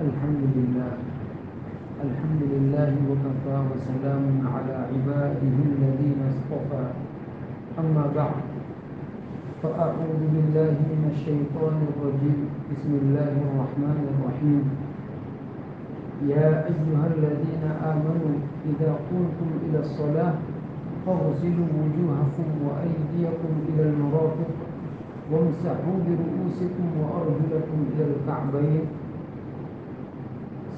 الحمد لله وكفى وسلام على عباده الذين اصطفى أما بعد فأعوذ بالله من الشيطان الرجيم بسم الله الرحمن الرحيم يا أيها الذين آمنوا إذا قمتم إلى الصلاة فاغسلوا وجوهكم وأيديكم إلى المرافق وامسحوا برؤوسكم وأرجلكم إلى الكعبين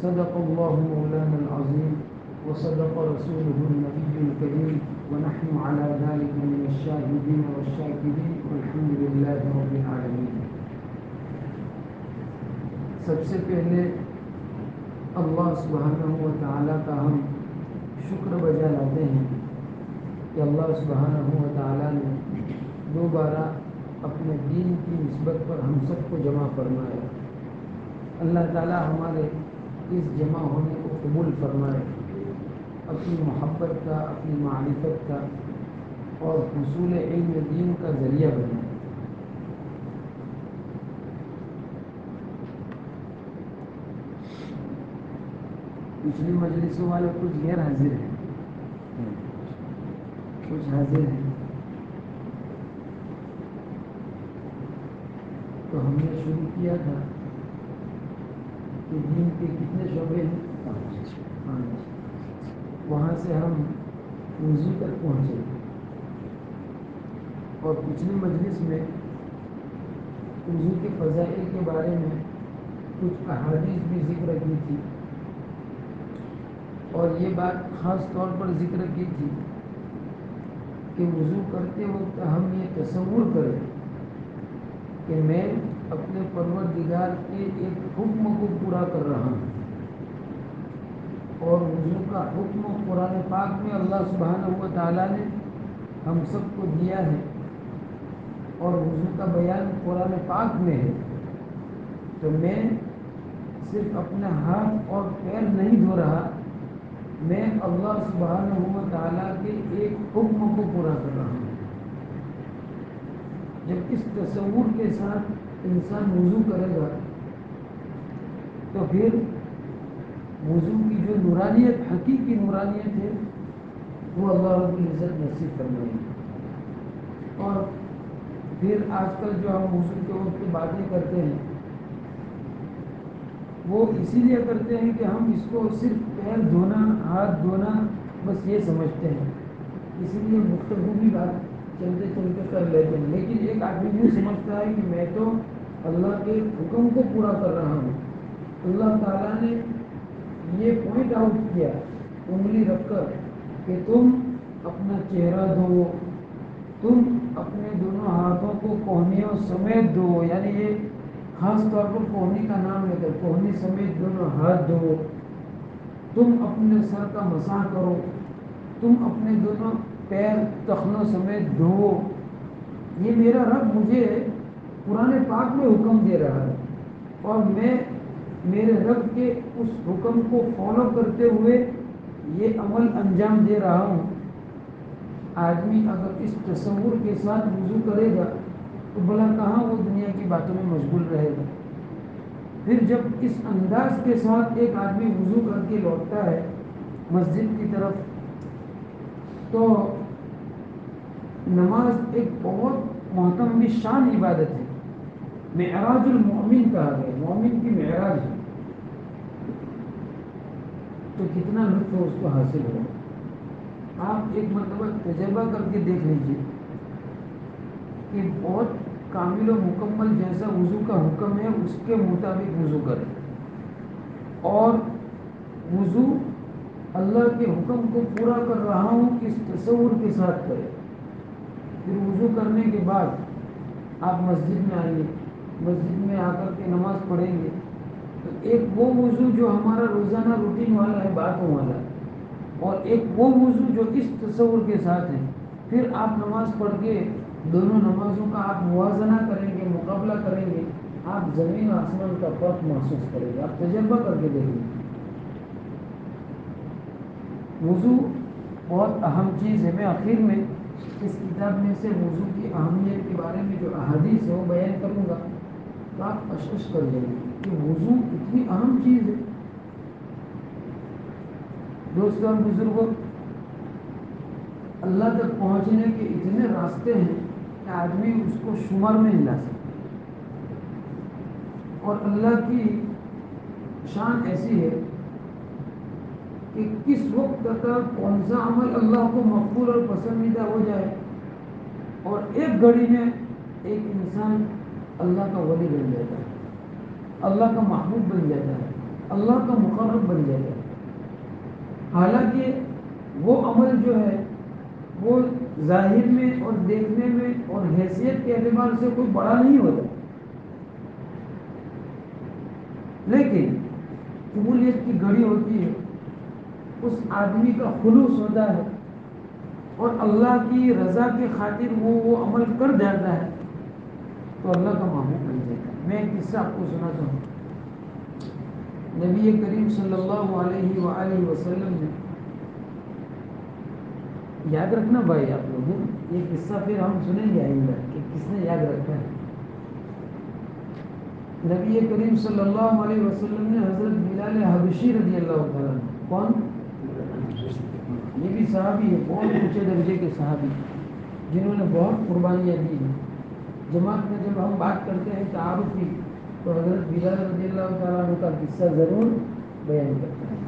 صدق الله مولانا العظيم وصدق رسوله النبي الكريم ونحن على ذلك من الشاهدين والشاكرين والحمد لله رب العالمين. سب سے پہلے اللہ سبحانہ و تعالیٰ کا ہم شکر بجا لاتے ہیں کہ اللہ سبحانہ و تعالیٰ نے دوبارہ اپنے دین کی نسبت پر ہم سب کو جمع فرمایا. اللہ تعالیٰ ہمارے اس جمع ہونے کو قبول فرمائے، اپنی محبت کا، اپنی معرفت کا اور حصول علم دین کا ذریعہ بنائے. پچھلی مجلسوں والے کچھ غیر حاضر ہیں، کچھ حاضر ہیں. تو ہم نے شروع کیا تھا کہ دین کے کتنے شعبے ہیں، 5. وہاں سے ہم وضو تک پہنچے اور پچھلی مجلس میں وضو کے فضائل کے بارے میں کچھ احادیث بھی ذکر کی تھی اور یہ بات خاص طور پر ذکر کی تھی کہ وضو کرتے وقت ہم یہ تصور کریں کہ میں اپنے پروردگار کے ایک حکم کو پورا کر رہا ہوں، اور وضو کا حکم قرآن پاک میں اللہ سبحانہ و تعالیٰ نے ہم سب کو دیا ہے اور وضو کا بیان قرآن پاک میں ہے. تو میں صرف اپنا ہاتھ اور پیر نہیں دھو رہا، میں اللہ سبحانہ و تعالیٰ کے ایک حکم کو پورا کر رہا ہوں. جب اس تصور کے ساتھ انسان وضو کرے گا تو پھر وضو کی جو نورانیت، حقیقی نورانیت ہے، وہ اللہ رب العزت نصیب فرمائے گی. اور پھر آج کل جو ہم وضو کے وقت کی باتیں کرتے ہیں وہ اسی لیے کرتے ہیں کہ ہم اس کو صرف پیر دھونا، ہاتھ دھونا بس یہ سمجھتے ہیں، اسی لیے گفتگو بھی بات چلتے چلتے کر لیتے ہیں. لیکن ایک آدمی یہ سمجھتا ہے کہ میں تو اللہ کے حکم کو پورا کر رہا ہوں. اللہ تعالیٰ نے یہ پوائنٹ آؤٹ کیا انگلی رکھ کر کہ تم اپنا چہرہ دھو، تم اپنے دونوں ہاتھوں کو کوہنیوں سمیت دھو، یعنی یہ خاص طور پر کوہنی کا نام لے کر کوہنی سمیت دونوں ہاتھ دھو، تم اپنے سر کا مسح کرو، تم اپنے دونوں پیر ٹخنوں سمیت دھو. یہ میرا رب مجھے قرآن پاک میں حکم دے رہا ہے اور میں میرے رب کے اس حکم کو فالو کرتے ہوئے یہ عمل انجام دے رہا ہوں. آدمی اگر اس تصور کے ساتھ وضو کرے گا تو بھلا کہاں وہ دنیا کی باتوں میں مشغول رہے گا. پھر جب اس انداز کے ساتھ ایک آدمی وضو کر کے لوٹتا ہے مسجد کی طرف تو نماز ایک بہت محترم شان عبادت ہے. معراج المؤمن کہا گیا، مومن کی معراج ہے. تو کتنا لطف اس کو حاصل ہو. آپ ایک مرتبہ تجربہ کر کے دیکھ لیجیے کہ بہت کامل و مکمل جیسا وضو کا حکم ہے اس کے مطابق وضو کریں، اور وضو اللہ کے حکم کو پورا کر رہا ہوں اس تصور کے ساتھ کریں. پھر وضو کرنے کے بعد آپ مسجد میں آئیے، مسجد میں آ کر کے نماز پڑھیں گے تو ایک وہ وضو جو ہمارا روزانہ روٹین والا ہے، باتوں والا، اور ایک وہ وضو جو اس تصور کے ساتھ ہے. پھر آپ نماز پڑھ کے دونوں نمازوں کا آپ موازنہ کریں گے، مقابلہ کریں گے، آپ زمین و آسمان کا فرق محسوس کریں گے. آپ تجربہ کر کے دیکھیں. وضو بہت اہم چیز ہے. میں آخر میں اس کتاب میں سے وضو کی اہمیت کے بارے میں جو احادیث ہے وہ بیان کروں گا تو آپ اشش کر لیں گے. کہ وضو اتنی اہم چیز ہے. دوستوں اور بزرگوں، اللہ تک پہنچنے کے اتنے راستے ہیں کہ آدمی اس کو شمار میں نہیں لا سکتا. اور اللہ کی شان ایسی ہے کہ کس وقت تک کون سا عمل اللہ کو مقبول اور پسندیدہ ہو جائے، اور ایک گھڑی میں ایک انسان اللہ کا ولی بن جاتا ہے، اللہ کا محبوب بن جاتا ہے، اللہ کا مقرب بن جاتا ہے. حالانکہ وہ عمل جو ہے وہ ظاہر میں اور دیکھنے میں اور حیثیت کے اعتبار سے کوئی بڑا نہیں ہوتا، لیکن قبولیت کی گھڑی ہوتی ہے، اس آدمی کا خلوص ہوتا ہے اور اللہ کی رضا کی خاطر وہ عمل کر جاتا ہے تو اللہ کا محبوب بن جاتا ہے. میں ایک قصہ آپ کو سناتا ہوں. نبی کریم صلی اللہ علیہ وآلہ وسلم نے، یاد رکھنا بھائی آپ لوگوں، یہ قصہ پھر ہم سنیں گے آئندہ کہ کس نے یاد رکھا ہے. نبی کریم صلی اللہ علیہ وسلم نے حضرت بلال حبشی رضی اللہ تعالیٰ عنہ، کون؟ یہ بھی صحابی ہے، بہت اونچے درجے کے صحابی جنہوں نے بہت قربانیاں دی ہیں. جماعت میں جب ہم بات کرتے ہیں تعارف کی تو حضرت بلال رضی اللہ تعالیٰ عنہ کا قصہ ضرور بیان کرتے ہیں.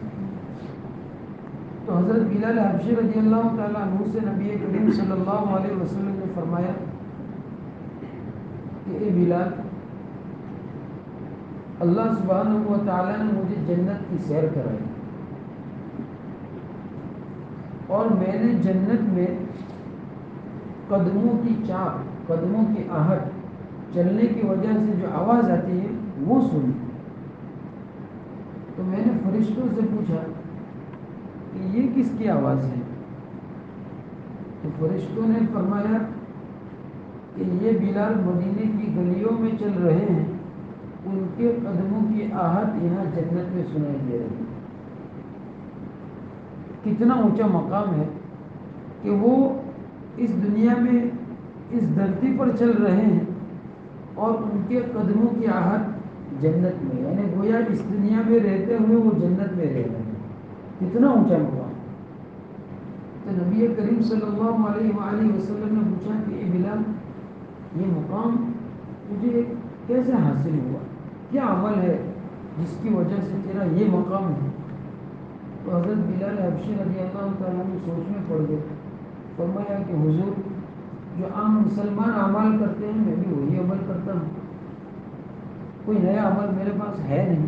تو حضرت بلال حبشی رضی اللہ تعالیٰ عنہ سے نبی کریم صلی اللہ علیہ وسلم نے فرمایا کہ اے بلال، اللہ سبحانہ و تعالیٰ نے مجھے جنت کی سیر کرائی اور میں نے جنت میں قدموں کی چاپ، قدموں کی آہٹ، چلنے کی وجہ سے جو آواز آتی ہے وہ سنی. تو میں نے فرشتوں سے پوچھا کہ یہ کس کی آواز ہے؟ تو فرشتوں نے فرمایا کہ یہ بلال مدینے کی گلیوں میں چل رہے ہیں، ان کے قدموں کی آہٹ یہاں جنت میں سنائی دے رہی ہے. کتنا اونچا مقام ہے کہ وہ اس دنیا میں اس دھرتی پر چل رہے ہیں اور ان کے قدموں کی آہٹ جنت میں، یعنی گویا اس دنیا میں رہتے ہوئے وہ جنت میں رہ رہے ہیں. کتنا اونچا مقام. تو نبی کریم صلی اللہ علیہ وآلہ وسلم نے پوچھا کہ اے بلال، یہ مقام تجھے کیسے حاصل ہوا؟ کیا عمل ہے جس کی وجہ سے تیرا یہ مقام ہے؟ تو حضرت بلال حبشی رضی اللہ تعالیٰ عنہ سوچ میں پڑ گئے. فرمایا کہ حضور، جو عام مسلمان اعمال کرتے ہیں میں بھی وہی عمل کرتا ہوں، کوئی نیا عمل میرے پاس ہے نہیں.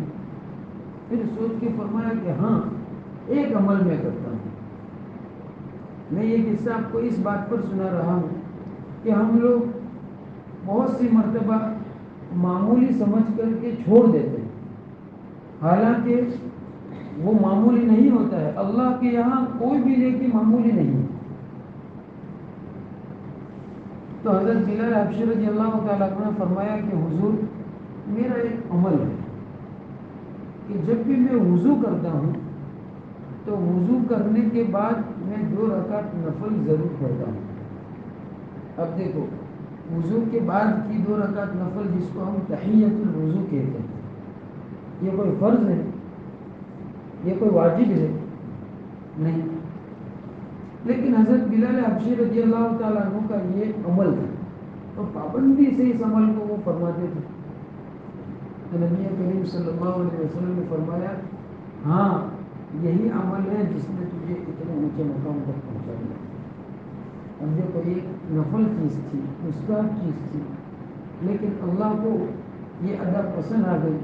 پھر سوچ کے فرمایا کہ ہاں، ایک عمل میں کرتا ہوں. میں یہ قصہ آپ کو اس بات پر سنا رہا ہوں کہ ہم لوگ بہت سی مرتبہ معمولی سمجھ کر کے چھوڑ دیتے ہیں، حالانکہ وہ معمولی نہیں ہوتا ہے. اللہ کے یہاں کوئی بھی نیکی معمولی نہیں ہے. تو حضرت بلال حبشی رضی اللہ تعالیٰ عنہ نے فرمایا کہ حضور، میرا ایک عمل ہے کہ جب بھی میں وضو کرتا ہوں تو وضو کرنے کے بعد میں 2 رکعت نفل ضرور پڑھتا ہوں. اب دیکھو، وضو کے بعد کی 2 رکعت نفل جس کو ہم تحیۃ الوضو کہتے ہیں، یہ کوئی فرض ہے؟ یہ کوئی واجب ہے؟ نہیں. لیکن حضرت بلال حبشی رضی اللہ تعالیٰ عنہ کا یہ عمل تھا اور پابندی سے اس عمل کو وہ فرماتے تھے. تو نبی کریم صلی اللہ علیہ وسلم نے فرمایا، ہاں، یہی عمل ہے جس نے تجھے اتنے اونچے مقام تک پہنچا دیا. اب دیکھو، یہ نفل چیز تھی، مستحب چیز تھی، لیکن اللہ کو یہ ادا پسند آ گئی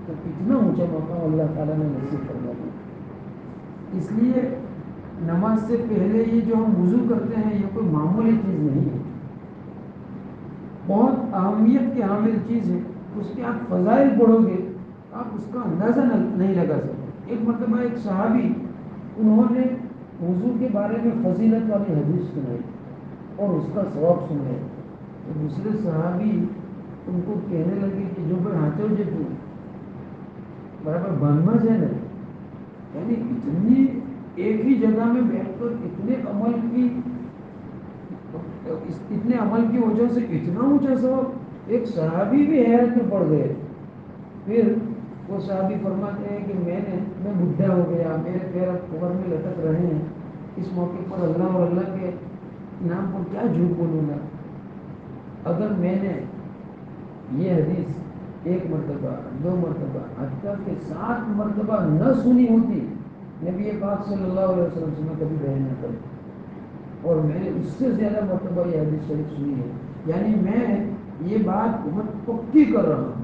تو اتنا اونچا مقام اللہ تعالیٰ نے نصیب فرما دیا. اس لیے نماز سے پہلے یہ جو ہم وضو کرتے ہیں یہ کوئی معمولی چیز نہیں ہے، بہت اہمیت کی حامل چیز ہے. اس کے آپ فضائل پڑھو گے آپ اس کا اندازہ نہیں لگا سکتے. ایک مرتبہ ایک صحابی، انہوں نے وضو کے بارے میں فضیلت والی حدیث سنائی اور اس کا ثواب سنایا. تو دوسرے صحابی ان کو کہنے لگے کہ جو پر ہاتھوں جو تو برابر باننا ہے نا، یعنی اتنی ایک ہی جگہ میں بیٹھ کر اتنے عمل کی وجہ سے اتنا اونچا ثواب. ایک صحابی بھی حیرت میں پڑ گئے پھر وہ صحابی فرماتے ہیں کہ میں بڈھا ہو گیا، میرے پیر اب قبر میں لٹک رہے ہیں، اس موقع پر اللہ اور اللہ کے نام پر کیا جھوٹ بولوں گا؟ اگر میں نے یہ حدیث 1 مرتبہ 2 مرتبہ حتیٰ کہ 7 مرتبہ نہ سنی ہوتی، نبی پاک صلی اللہ علیہ وسلم سے میں کبھی بیان نہ کروں، اور میں نے اس سے زیادہ مرتبہ یہ حدیث شریف سنی ہے، یعنی میں یہ بات بہت پکی کر رہا ہوں،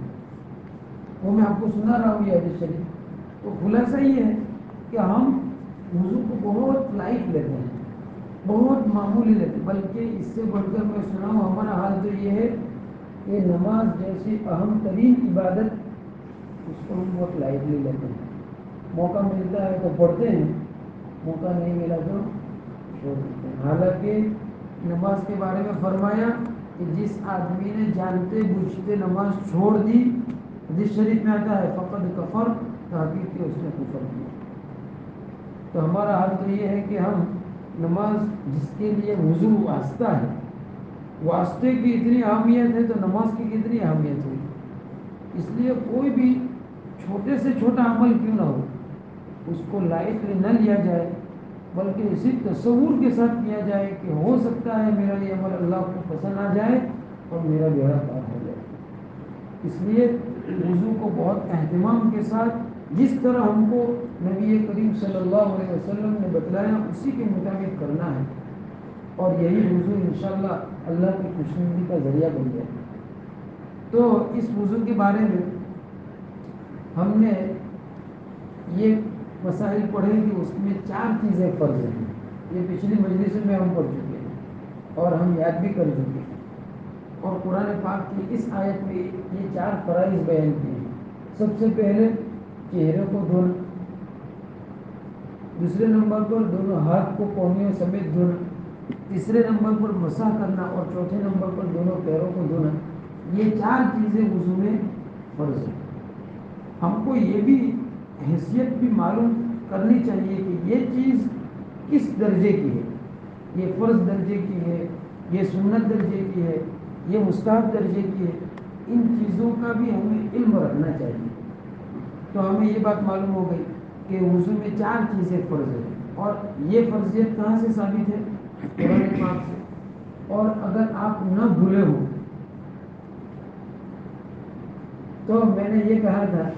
وہ میں آپ کو سنا رہا ہوں یہ حدیث شریف۔ تو خلاصہ یہ ہے کہ ہم وضو کو بہت لائٹ لیتے ہیں، بہت معمولی لیتے ہیں، بلکہ اس سے بڑھ کر میں سنا ہوں ہمارا حال تو یہ ہے کہ نماز جیسی اہم ترین عبادت اس کو ہم بہت لائٹلی لیتے ہیں، موقع ملتا ہے تو پڑھتے ہیں، موقع نہیں ملا تو چھوڑ دیتے ہیں۔ حالانکہ نماز کے بارے میں فرمایا کہ جس آدمی نے جانتے بوجھتے نماز چھوڑ دی، حدیث شریف میں آتا ہے فقد کفر، تحقیق کہ اس نے کفر کیا۔ تو ہمارا حال تو یہ ہے کہ ہم نماز جس کے لیے وضو واسطہ ہے، واسطے کی اتنی اہمیت ہے تو نماز کی کتنی اہمیت ہوئی، اس لیے کوئی بھی چھوٹے سے چھوٹا عمل کیوں نہ ہو اس کو لائٹلی نہ لیا جائے، بلکہ اسی تصور کے ساتھ کیا جائے کہ ہو سکتا ہے میرا یہ عمل اللہ کو پسند آ جائے اور میرا بیڑا پار ہو جائے۔ اس لیے وضو کو بہت اہتمام کے ساتھ جس طرح ہم کو نبی کریم صلی اللہ علیہ وسلم نے بتلایا اسی کے مطابق کرنا ہے، اور یہی وضو انشاءاللہ اللہ کی خوشنودی کا ذریعہ بن جائے۔ تو اس وضو کے بارے میں ہم نے یہ مسائل پڑھے کہ اس میں 4 چیزیں فرض ہیں، یہ پچھلی مجلس میں ہم پڑھ چکے ہیں اور ہم یاد بھی کر چکے ہیں، اور قرآن پاک کی اس آیت میں یہ 4 فرائض بیان کیے ہیں۔ سب سے پہلے چہرے کو دھونا، دوسرے نمبر پر دونوں ہاتھ کو کونیوں سمیت دھونا، تیسرے نمبر پر مسح کرنا، اور چوتھے نمبر پر دونوں پیروں کو دھونا۔ یہ 4 چیزیں وضو میں فرض ہیں۔ ہم کو یہ بھی حیثیت بھی معلوم کرنی چاہیے کہ یہ چیز کس درجے کی ہے، یہ فرض درجے کی ہے، یہ سنت درجے کی ہے، یہ مستحب درجے کی ہے، ان چیزوں کا بھی ہمیں علم رکھنا چاہیے۔ تو ہمیں یہ بات معلوم ہو گئی کہ وضو میں 4 چیزیں فرض ہیں، اور یہ فرضیت کہاں سے ثابت ہے؟ قرآن پاک سے۔ اور اگر آپ نہ بھولے ہو تو میں نے یہ کہا تھا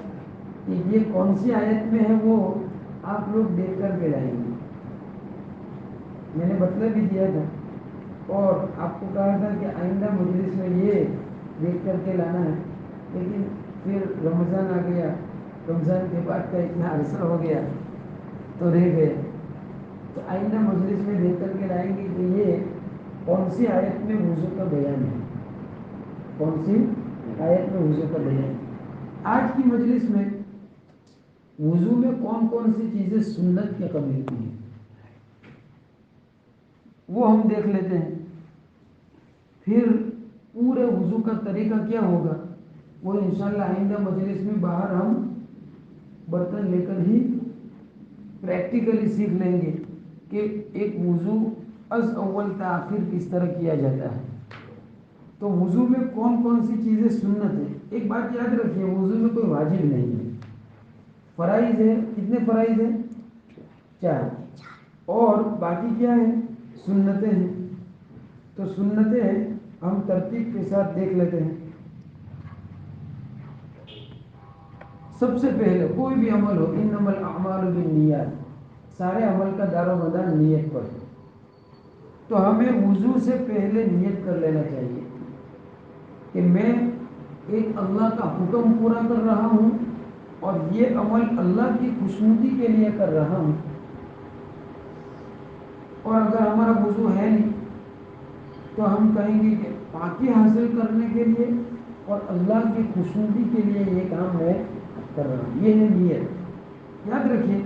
کہ یہ کون سی آیت میں ہے وہ آپ لوگ دیکھ کر کے لائیں گے، میں نے بتلا بھی دیا تھا، اور آپ کو کہا تھا کہ آئندہ مجلس میں یہ دیکھ کر کے لانا ہے، لیکن پھر رمضان آ گیا، رمضان کے بعد کا اتنا عرصہ ہو گیا تو رہ گئے۔ تو آئندہ مجلس میں دیکھ کر کے لائیں گے کہ یہ کون سی آیت میں وضو کا بیان ہے، کون سی آیت میں وضو کا بیان ہے۔ آج کی مجلس میں وضو میں کون کون سی چیزیں سنت کے قبیل کی ہیں وہ ہم دیکھ لیتے ہیں، پھر پورے وضو کا طریقہ کیا ہوگا وہ انشاءاللہ آئندہ مجلس میں باہر ہم برتن لے کر ہی پریکٹیکلی سیکھ لیں گے کہ ایک وضو از اول تا آخر کس طرح کیا جاتا ہے۔ تو وضو میں کون کون سی چیزیں سنت ہیں؟ ایک بات یاد رکھیے، وضو میں کوئی واجب نہیں ہے، فرائض ہے۔ کتنے فرائض ہیں؟ 4، اور باقی کیا ہے؟ سنتیں ہیں۔ تو سنتیں ہم ترتیب کے ساتھ دیکھ لیتے ہیں۔ سب سے پہلے کوئی بھی عمل ہو، انما الاعمال بالنیات، سارے عمل کا دار و مدار نیت پر ہے، تو ہمیں وضو سے پہلے نیت کر لینا چاہیے کہ میں ایک اللہ کا حکم پورا کر رہا ہوں اور یہ عمل اللہ کی خوشنودی کے لیے کر رہا ہوں۔ اور اگر ہمارا وضو ہے نہیں تو ہم کہیں گے کہ پاکی حاصل کرنے کے لیے اور اللہ کی خوشنودی کے لیے یہ کام میں کر رہا ہوں، یہ ہے نیت۔ یاد رکھیے،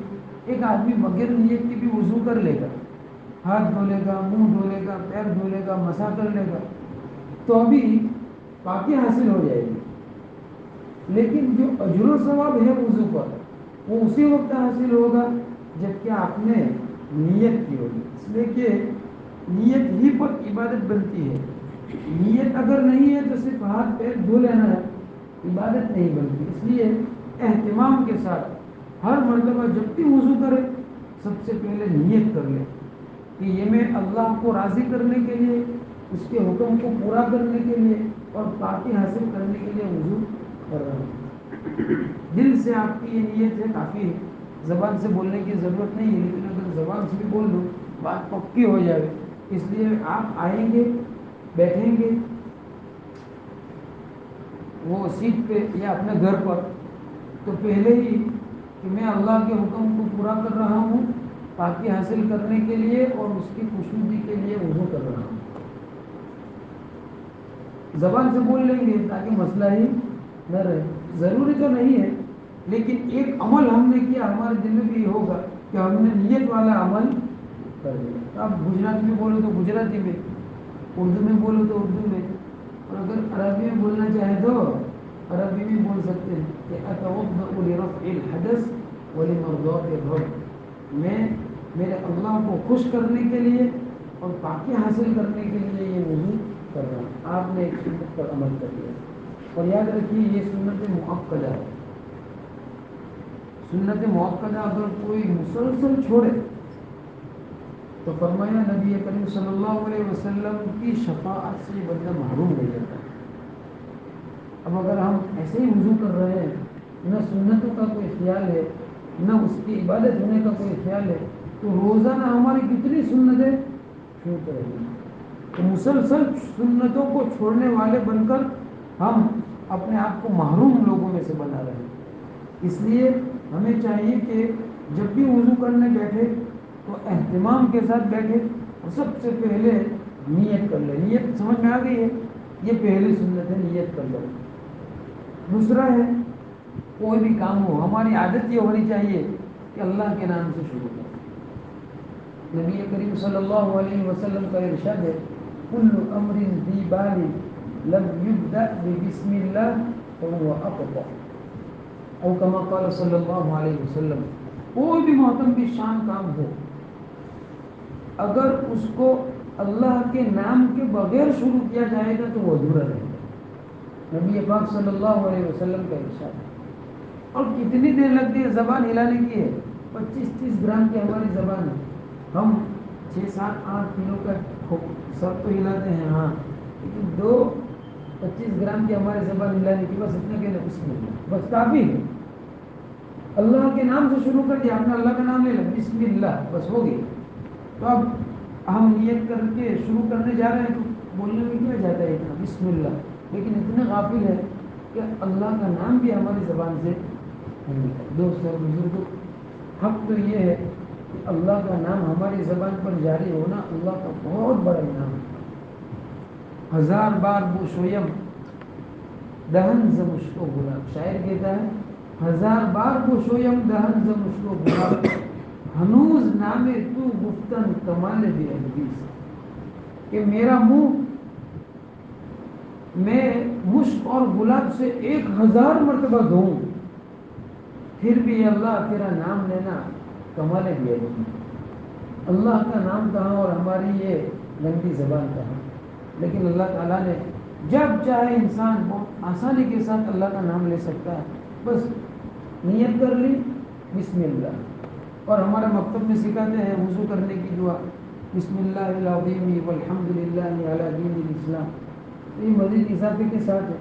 ایک آدمی بغیر نیت کے بھی وضو کر لے گا، ہاتھ دھو لے گا، منہ دھو لے گا، پیر دھو لے گا، مسح کر لے گا، تو ابھی پاکی حاصل ہو جائے گی، لیکن جو اجر و ثواب ہے وضو پر وہ اسی وقت حاصل ہوگا جب کہ آپ نے نیت کی ہوگی، اس لیے کہ نیت ہی پر عبادت بنتی ہے۔ نیت اگر نہیں ہے تو صرف ہاتھ پیر دھو لینا ہے، عبادت نہیں بنتی. اس لیے اہتمام کے ساتھ ہر مرتبہ جب بھی وضو کرے سب سے پہلے نیت کر لے کہ یہ میں اللہ کو راضی کرنے کے لیے، اس کے حکم کو پورا کرنے کے لیے اور پاکی حاصل کرنے کے لیے وضو کر رہا ہوں. دل سے آپ کی یہ نیت ہے کافی ہے، زبان سے بولنے کی ضرورت نہیں ہے، لیکن اگر زبان سے بھی بول دو بات پکی ہو جائے. اس لیے آپ آئیں گے، بیٹھیں گے وہ سیٹ پہ یا اپنے گھر پر، تو پہلے ہی کہ میں اللہ کے حکم کو پورا کر رہا ہوں پاکی حاصل کرنے کے لیے اور اس کی خوشنودی کے لیے وضو کر رہا ہوں. زبان سے بول لیں گے تاکہ مسئلہ ہی نہ رہے. ضروری تو نہیں ہے، لیکن ایک عمل ہم نے کیا، ہمارے دل میں بھی یہ ہوگا کہ ہم نے نیت والا عمل کر دیا. آپ گجراتی میں بولو تو گجراتی میں، اردو میں بولو تو اردو میں، اور اگر عربی میں بولنا چاہے تو عربی میں بول سکتے ہیں کہ اتوضأ لرفع الحدث ولمرضات الرب. میں میرے اللہ کو خوش کرنے کے لیے اور پاکی حاصل کرنے کے لیے یہ وضو کر رہا ہوں. آپ نے ایک سنت پر عمل کر لیا، اور یاد رکھیے یہ سنت مؤکدہ ہے. سنت مؤکدہ اگر کوئی مسلسل چھوڑے تو فرمایا نبی کریم صلی اللہ علیہ وسلم کی شفاعت سے بندہ محروم ہو جاتا ہے. اب اگر ہم ایسے ہی وضو کر رہے ہیں، نہ سنتوں کا کوئی خیال ہے، نہ اس کی عبادت ہونے کا کوئی خیال ہے، تو روزانہ ہماری کتنی سنتیں چھوٹ رہی ہیں. تو مسلسل سنتوں کو چھوڑنے والے بن کر ہم اپنے آپ کو محروم لوگوں میں سے بنا رہے ہیں. اس لیے ہمیں چاہیے کہ جب بھی وضو کرنے بیٹھے تو اہتمام کے ساتھ بیٹھے اور سب سے پہلے نیت کر لے. نیت سمجھ میں آ گئی ہے؟ یہ پہلی سنت ہے، نیت کر لو. دوسرا ہے کوئی بھی کام ہو ہماری عادت یہ ہونی چاہیے کہ اللہ کے نام سے شروع کریں. نبی کریم صلی اللہ علیہ وسلم کا ارشاد ہے کل امر ذی بال لم یبدأ بسم اللہ فهو اقطع، او کما قال صلی اللہ علیہ وسلم. کوئی بھی محتم بھی شان کام ہو اگر اس کو اللہ کے نام کے بغیر شروع کیا جائے گا تو وہ ادھورا رہے گا. نبی پاک صلی اللہ علیہ وسلم کا ارشاد ہے. اور کتنی دیر لگتی ہے زبان ہلانے کی ہے؟ 25-30 گرام کی ہماری زبان ہے. ہم 6-7-8 کلو کا سب تو ہلاتے ہیں، ہاں، لیکن 25 گرام کی ہماری زبان ہلانے کی بس اتنا کہنا بسم اللہ بس کافی ہے. اللہ کے نام سے شروع کر دیا، آپ نے اللہ کا نام لے لیا بسم اللہ بس ہو گئی. تو اب ہم نیت کر کے شروع کرنے جا رہے ہیں تو بولنے میں کیا جاتا ہے اتنا بسم اللہ، لیکن اتنے غافل ہے کہ اللہ کا نام بھی ہماری زبان سے دوست اور بزرگوں حق تو یہ ہے کہ اللہ کا نام ہماری زبان پر جاری ہونا اللہ کا بہت بڑا انعام ہے. 1000 بار بو شویم دہن ز مشکو گلاب، شاعر کہتا ہے 1000 بار بو شویم دہن ز مشکو گلاب ہنوز نام تو گفتن کمال بھی حدیث، کہ میرا منہ میں مشک اور گلاب سے 1000 مرتبہ دھوں پھر بھی اللہ تیرا نام لینا کمال بھی حدیث. اللہ کا نام کہاں اور ہماری یہ گندی زبان کہاں. لیکن اللہ تعالیٰ نے جب چاہے انسان بہت آسانی کے ساتھ اللہ کا نام لے سکتا ہے. بس نیت کر لی بسم اللہ. اور ہمارے مکتب میں سکھاتے ہیں وضو کرنے کی دعا بسم اللہ العظیم والحمد للہ علی دین الاسلام. یہ مزید اضافے کے ساتھ ہے،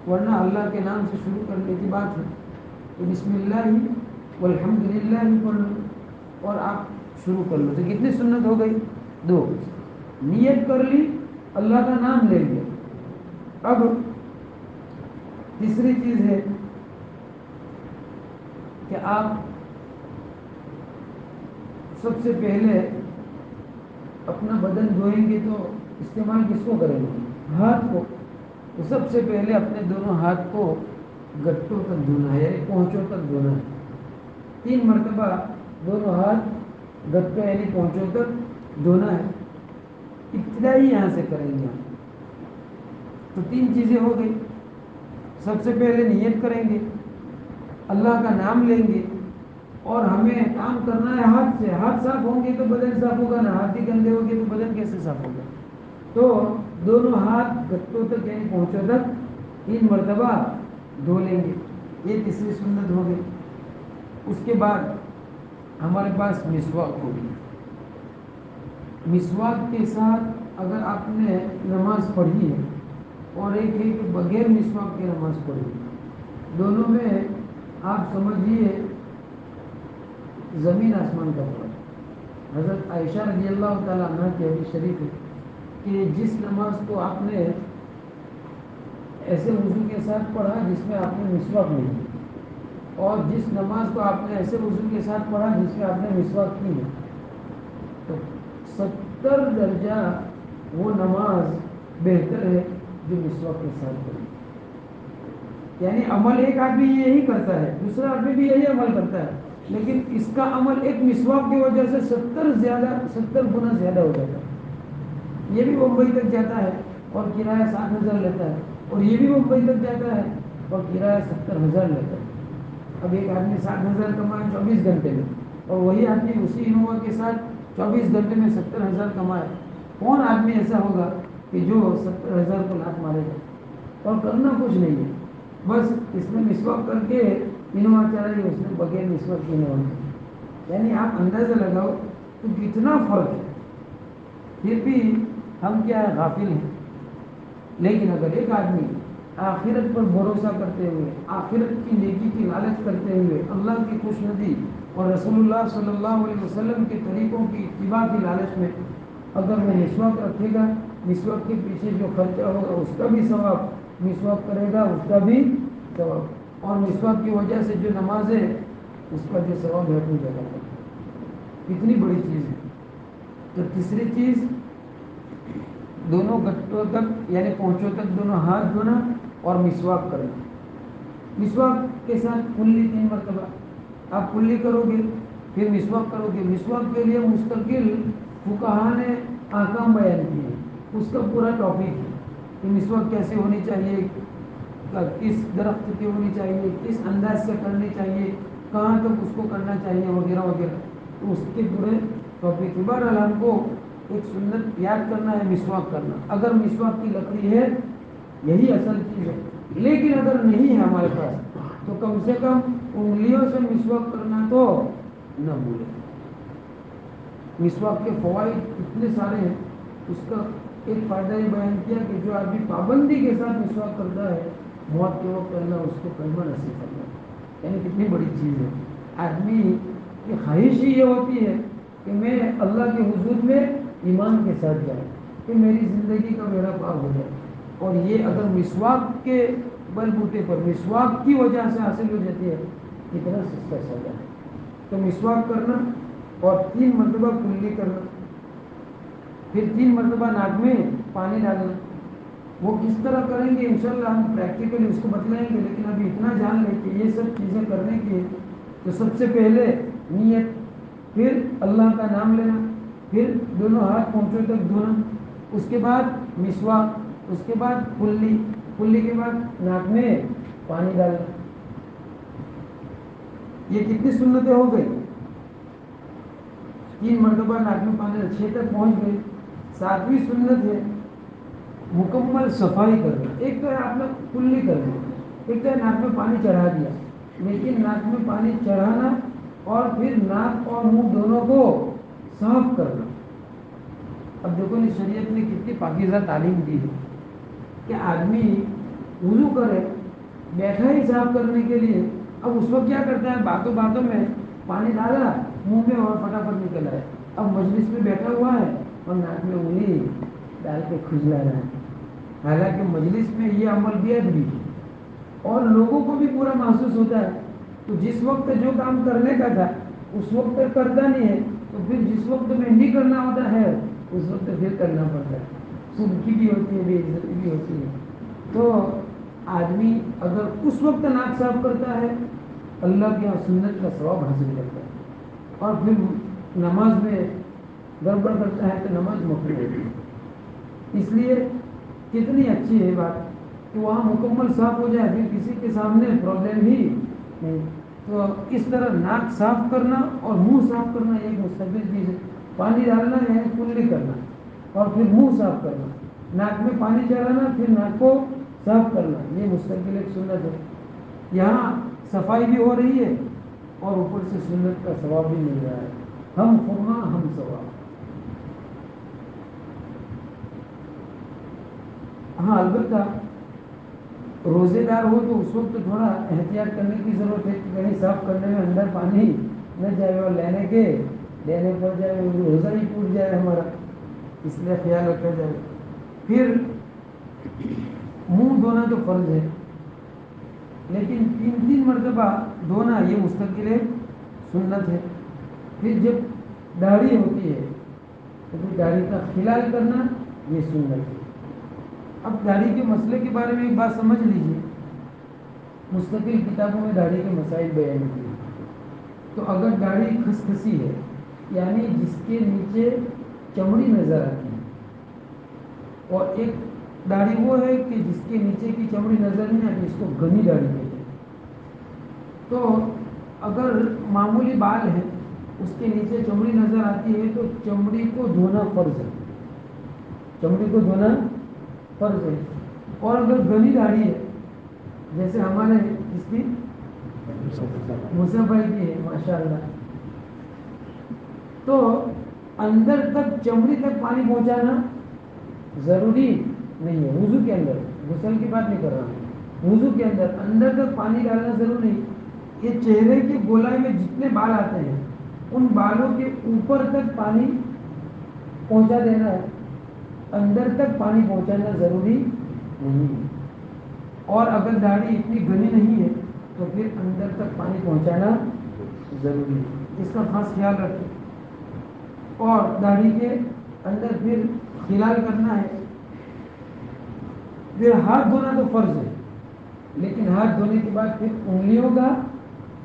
ورنہ اللہ کے نام سے شروع کرنے کی بات ہے تو بسم اللہ والحمد للہ پڑھ لو اور آپ شروع کر لو. تو کتنی سنت ہو گئی؟ 2. نیت کر لی، اللہ کا نام لے لیا. اب تیسری چیز ہے کہ آپ سب سے پہلے اپنا بدن دھوئیں گے تو استعمال کس کو کریں گے؟ ہاتھ کو. تو سب سے پہلے اپنے دونوں ہاتھ کو گٹوں تک دھونا ہے، یعنی پونچوں تک دھونا ہے. 3 مرتبہ دونوں ہاتھ گٹوں یعنی پونچوں تک دھونا ہے. ابتدائی یہاں سے کریں گے ہم. تو 3 چیزیں ہو گئی. سب سے پہلے نیت کریں گے، اللہ کا نام لیں گے، اور ہمیں کام کرنا ہے ہاتھ سے. ہاتھ صاف ہوں گے تو بدن صاف ہوگا، نہ ہاتھ ہی گندے ہوں گے تو بدن کیسے صاف ہوگا. تو دونوں ہاتھ گٹوں تک یعنی پہنچوں تک 3 مرتبہ دھو لیں گے. یہ تیسری سنت ہو گئی. اس کے بعد ہمارے پاس مسواک ہوگی. مسواک کے ساتھ اگر آپ نے نماز پڑھی ہے اور ایک ہے کہ بغیر مسواک کے نماز پڑھی، دونوں میں آپ سمجھیے زمین آسمان کا فرق. حضرت عائشہ رضی اللہ تعالیٰ عنہ کی حدیث شریف ہے کہ جس نماز کو آپ نے ایسے وضو کے ساتھ پڑھا جس میں آپ نے مسواک نہیں کی، اور جس نماز کو آپ نے ایسے وضو کے ساتھ پڑھا جس میں آپ نے مسواک کی ہے، تو 70 درجہ وہ نماز بہتر ہے جو مسواک کے ساتھ پڑھی. یعنی عمل ایک آدمی یہی کرتا ہے، دوسرا آدمی بھی یہی عمل کرتا ہے، لیکن اس کا عمل ایک مسواک کی وجہ سے 70 گنا زیادہ ہو جاتا ہے. یہ بھی ممبئی تک جاتا ہے اور کرایہ 60,000 لیتا ہے، اور یہ بھی ممبئی تک جاتا ہے اور کرایہ 70,000 لیتا ہے. اب ایک آدمی 60,000 کمائے 24 گھنٹے میں، اور وہی آدمی اسی انووا کے ساتھ 24 گھنٹے میں 70,000 کمائے. کون آدمی ایسا ہوگا کہ جو 70,000 کو لات مارے گا؟ اور کرنا کچھ نہیں ہے، بس اس نے مسواک کر کے انووا چلائی، اس نے بغیر مسواک کی انووا کی. یعنی آپ اندازہ لگاؤ تو کتنا فرق ہے. پھر بھی ہم کیا غافل ہیں. لیکن اگر ایک آدمی آخرت پر بھروسہ کرتے ہوئے، آخرت کی نیکی کی لالچ کرتے ہوئے، اللہ کی خوشنودی اور رسول اللہ صلی اللہ علیہ وسلم کے طریقوں کی اتباع کی لالچ میں اگر وہ مسواک رکھے گا، مسواک کے پیچھے جو خرچہ ہوگا اس کا بھی ثواب، مسواک کرے گا اس کا بھی ثواب، اور مسواک کی وجہ سے جو نماز ہے اس کا جو ثواب ہے اپنی جگہ پر. کتنی بڑی چیز ہے. تو تیسری چیز، دونوں گٹوں تک یعنی پونچھوں تک دونوں ہاتھ دھونا اور مسواک کرنا. مسواک کے ساتھ کلی 3 مرتبہ آپ کلی کرو گے پھر مسواک کرو گے. مسواک کے لیے مستقل فقہا نے احکام بیان کیے ہیں، اس کا پورا ٹاپک ہے کہ مسواک کیسے ہونی چاہیے، کس درخت کی ہونی چاہیے، کس انداز سے کرنی چاہیے، کہاں تک اس کو کرنا چاہیے وغیرہ وغیرہ. تو اس کے پورے ٹاپک کے بہرحال ہم کو ایک سنت یاد کرنا ہے مسواک کرنا. اگر مسواک کی لکڑی ہے یہی اصل چیز ہے، لیکن اگر نہیں ہے ہمارے پاس تو کم سے کم انگلیوں سے مسواک کرنا تو نہ بھولیں. مسواک کے فوائد اتنے سارے ہیں. اس کا ایک فائدہ یہ بیان کیا کہ جو آدمی پابندی کے ساتھ مسواک کرتا ہے موت کے وقت اللہ اس کو کلمہ نصیب کرتا ہے. یعنی کتنی بڑی چیز ہے. آدمی کی خواہش ہی یہ ہوتی ہے کہ میں اللہ کے حضور میں ایمان کے ساتھ جاؤں، کہ میری زندگی کا میرا پار ہو جائے. اور یہ اگر مسواک کے بل بوتے پر مسواک کی وجہ سے حاصل ہو جاتی ہے کتنا سستا سودا ہے. تو مسواک کرنا اور 3 مرتبہ کلی کرنا، پھر 3 مرتبہ ناک میں پانی ڈالنا. وہ کس طرح کریں گے انشاءاللہ ہم پریکٹیکلی اس کو بتلائیں گے، لیکن ابھی اتنا جان لیں کہ یہ سب چیزیں کرنے کی تو سب سے پہلے نیت، پھر اللہ کا نام لینا، پھر دونوں ہاتھ پونچھوں تک دھونا، اس کے بعد مسواک، اس کے بعد کلی، کلی کے بعد ناک میں پانی ڈالنا. یہ کتنی سنتیں ہو گئی؟ 3 مرتبہ ناک میں پانی، 6 تک پہنچ گئی. 7ویں سنت ہے مکمل صفائی کرنا. ایک تو ہے آپ نے کلی کرنا، ایک تو ہے ناک میں پانی چڑھا دیا، لیکن ناک میں پانی چڑھانا اور پھر ناک اور منہ دونوں کو صاف کرنا. اب دیکھو یہ شریعت نے کتنی پاکیزہ تعلیم دی ہے کہ آدمی وضو کرے بیٹھا ہی صاف کرنے کے لیے. اب اس وقت کیا کرتا ہے، باتوں باتوں میں پانی ڈالا منہ میں اور فٹافٹ نکل آئے. اب مجلس میں بیٹھا ہوا ہے اور ناک میں انگلی ڈال کے کھجلا رہا ہے. حالانکہ مجلس میں یہ عمل بیعت بھی اور لوگوں کو بھی پورا محسوس ہوتا ہے. تو جس وقت جو کام کرنے کا تھا اس وقت کرتا نہیں ہے، تو پھر جس وقت میں نہیں کرنا ہوتا ہے اس وقت پھر کرنا پڑتا ہے. سبکی بھی ہوتی ہے، بے عزتی بھی ہوتی ہے. تو آدمی اگر اس وقت ناک صاف کرتا ہے اللہ کی سنت کا ثواب حاصل کرتا ہے، اور پھر نماز میں گڑبڑ کرتا ہے تو نماز مکروہ ہوتی ہے. اس لیے کتنی اچھی ہے بات کہ وہاں مکمل صاف ہو جائے، پھر کسی کے سامنے پرابلم ہی نہیں. تو اس طرح ناک صاف کرنا اور منہ صاف کرنا ایک مستقل چیز ہے. پانی ڈالنا یعنی کلی کرنا اور پھر منہ صاف کرنا، ناک میں پانی چڑھانا پھر ناک کو صاف کرنا، یہ مستقل ایک سنت ہے. یہاں صفائی بھی ہو رہی ہے اور اوپر سے سنت کا ثواب بھی مل رہا ہے. ہم خرما ہم ثواب. ہاں البتہ روزے دار ہو تو اس وقت تھوڑا احتیاط کرنے کی ضرورت ہے کہ کہیں صاف کرنے میں اندر پانی نہ جائے اور لینے پر جائے روزہ ہی ٹوٹ جائے ہمارا. اس لیے خیال رکھا جائے. پھر منہ دھونا تو فرض ہے لیکن 3 مرتبہ دھونا یہ مستقل سنت ہے. پھر جب داڑھی ہوتی ہے تو پھر داڑھی کا خلال کرنا یہ سنت ہے. اب داڑھی کے مسئلے کے بارے میں ایک بات سمجھ لیجیے. مستقل کتابوں میں داڑھی کے مسائل بیان کیے. تو اگر داڑھی کھسکسی ہے یعنی جس کے نیچے چمڑی نظر آتی ہے، اور ایک داڑھی وہ ہے کہ جس کے نیچے کی چمڑی نظر نہیں آتی، اس کو گھنی داڑھی کہتے ہیں. تو اگر معمولی بال ہے اس کے نیچے چمڑی نظر آتی ہے تو چمڑی کو دھونا فرض ہے. چمڑی کو دھونا فرض ہے. اور اگر گھنی داڑھی ہے جیسے ہمارے اس کی مصطفیٰ کی ہے ماشاء اللہ، تو اندر تک چمڑی تک پانی پہنچانا ضروری نہیں ہے. وضو کے اندر، غسل کی بات نہیں کر رہا ہوں، وضو کے اندر تک پانی ڈالنا ضروری نہیں. یہ چہرے کی گولائی میں جتنے بال آتے ہیں ان بالوں کے اوپر تک پانی پہنچا دینا ہے، اندر تک پانی پہنچانا ضروری نہیں ہے. اور اگر داڑھی اتنی گھنی نہیں ہے تو پھر اندر تک پانی پہنچانا ضروری ہے. اس کا خاص خیال رکھیں. اور داڑھی کے اندر پھر خلال کرنا ہے. پھر ہاتھ دھونا تو فرض ہے لیکن ہاتھ دھونے کے بعد پھر انگلیوں کا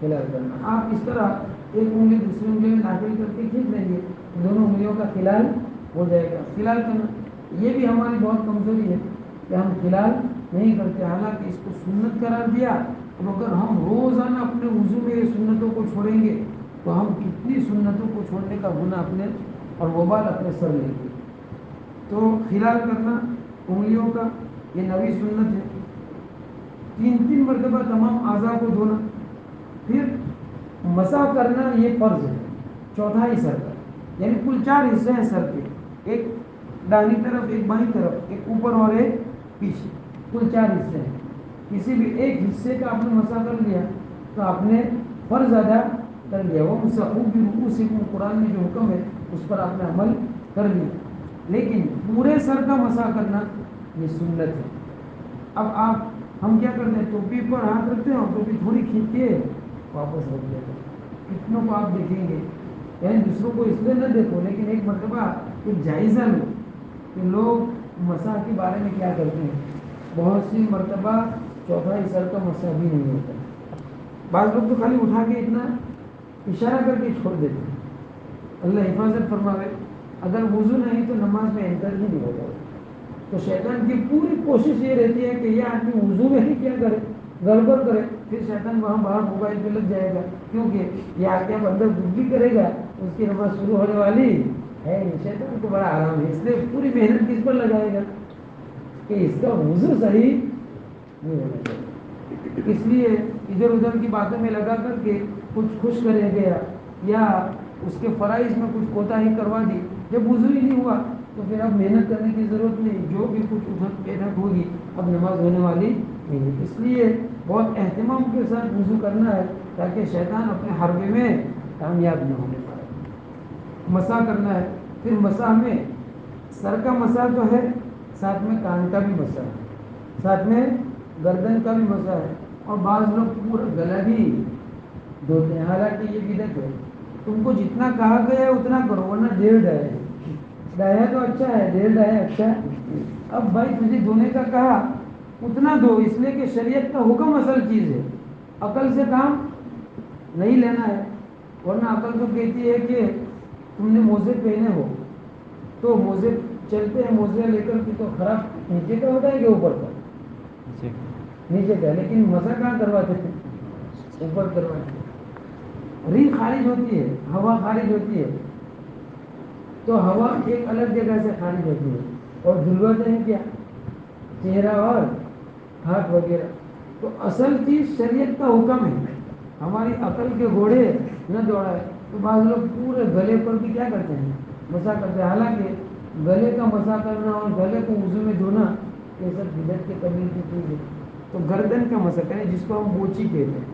خلال کرنا. آپ اس طرح ایک انگلی دوسری انگلی میں داخل کر کے کھینچ لیں گے، دونوں انگلیوں کا خلال ہو جائے گا. خلال کرنا یہ بھی ہماری بہت کمزوری ہے کہ ہم خلال نہیں کرتے، حالانکہ اس کو سنت قرار دیا. اب اگر ہم روزانہ اپنے وضو میں یہ سنتوں کو چھوڑیں گے تو ہم کتنی سنتوں کو چھوڑنے کا گناہ اپنے اور وبال اپنے سر لیں گے. تو خلال کرنا انگلیوں کا یہ نوی سنت ہے. 3 مرتبہ تمام اعضاء کو دھونا. پھر مسح کرنا یہ فرض ہے چوتھائی سر کا، یعنی کل 4 حصے ہیں سر کے، ایک داہنی طرف، ایک بائیں طرف، ایک اوپر اور ایک پیچھے، کل 4 حصے ہیں. کسی بھی ایک حصے کا آپ نے مسح کر لیا تو آپ نے فرض ادا کر لیا. وہ مسحوا برؤوسکم قرآن میں جو حکم ہے اس پر آپ نے عمل کر لیا. لیکن پورے سر کا مسح کرنا یہ سنت ہے. اب ہم کیا کرتے ہیں، ٹوپی پر ہاتھ رکھتے ہیں اور ٹوپی تھوڑی کھینچ کے واپس رکھ دیتے ہیں. کتنوں کو آپ دیکھیں گے، یعنی دوسروں کو اس لیے نہ دیکھو لیکن ایک مرتبہ ایک جائزہ لو کہ لوگ مسح کے بارے میں کیا کرتے ہیں. بہت سی مرتبہ چوتھائی سر کا مسح بھی نہیں ہوتا. بعض لوگ تو خالی اٹھا کے اتنا اشارہ کر کے چھوڑ دیتے ہیں. اللہ حفاظت فرماوے. اگر وضو نہیں تو نماز میں انٹر ہی نہیں ہوگا. تو شیطان کی پوری کوشش یہ رہتی ہے کہ یہ آدمی وضو میں ہی کیا کرے، گڑبڑ کرے. پھر شیطان وہاں باہر موبائل پہ لگ جائے گا، کیونکہ یہ آگے اب اندر کچھ بھی کرے گا اس کی نماز شروع ہونے والی ہے. شیطان کو بڑا آرام ہے، اس لیے پوری محنت کس پر لگائے گا کہ اس کا وضو صحیح نہیں ہونا چاہیے. اس لیے ادھر ادھر کی باتوں میں لگا کر کے کچھ خوش کرے گیا یا اس کے فرائض میں کچھ کوتاہی کروا دی. جب وضو ہی نہیں ہوا تو پھر اب محنت کرنے کی ضرورت نہیں، جو بھی کچھ ادھر محنت ہوگی اب نماز ہونے والی نہیں. اس لیے بہت اہتمام کے ساتھ وضو کرنا ہے تاکہ شیطان اپنے حربے میں کامیاب نہ ہونے پائے. مسح کرنا ہے. پھر مسح میں سر کا مسح تو ہے، ساتھ میں کان کا بھی مسح ہے، ساتھ میں گردن کا بھی مسح ہے. اور بعض لوگ پورا گلا بھی دھوتے ہیں، حالانکہ یہ بدعت ہے. تم کو جتنا کہا گیا ہے اتنا کرو ورنہ ڈیر ڈایا ہے. ڈایا تو اچھا ہے، ڈیر ڈایا اچھا ہے. اب بھائی تجھے دھونے کا کہا اتنا دو، اس لیے کہ شریعت کا حکم اصل چیز ہے. عقل سے کام نہیں لینا ہے، ورنہ عقل تو کہتی ہے کہ تم نے موزے پہنے ہو تو موزے چلتے ہیں، موزے لے کر کے تو خراب نیچے کا ہوتا ہے کہ اوپر کا؟ نیچے کا. لیکن مزہ کہاں کرواتے تھے؟ اوپر کرواتے تھے. ریح خارج ہوتی ہے، ہوا خارج ہوتی ہے، تو ہوا ایک الگ جگہ سے خارج ہوتی ہے اور دھلواتے ہیں کیا؟ چہرہ اور ہاتھ وغیرہ. تو اصل چیز شریعت کا حکم ہے، ہماری عقل کے گھوڑے نہ دوڑائے. تو بعض لوگ پورے گلے پر بھی کیا کرتے ہیں، مسا کرتے ہیں. حالانکہ گلے کا مسا کرنا اور گلے کو وضو میں دھونا یہ سب بدعت کے کرنے کی چیز ہے. تو گردن کا مسا کریں جس کو ہم بوچی کہتے ہیں،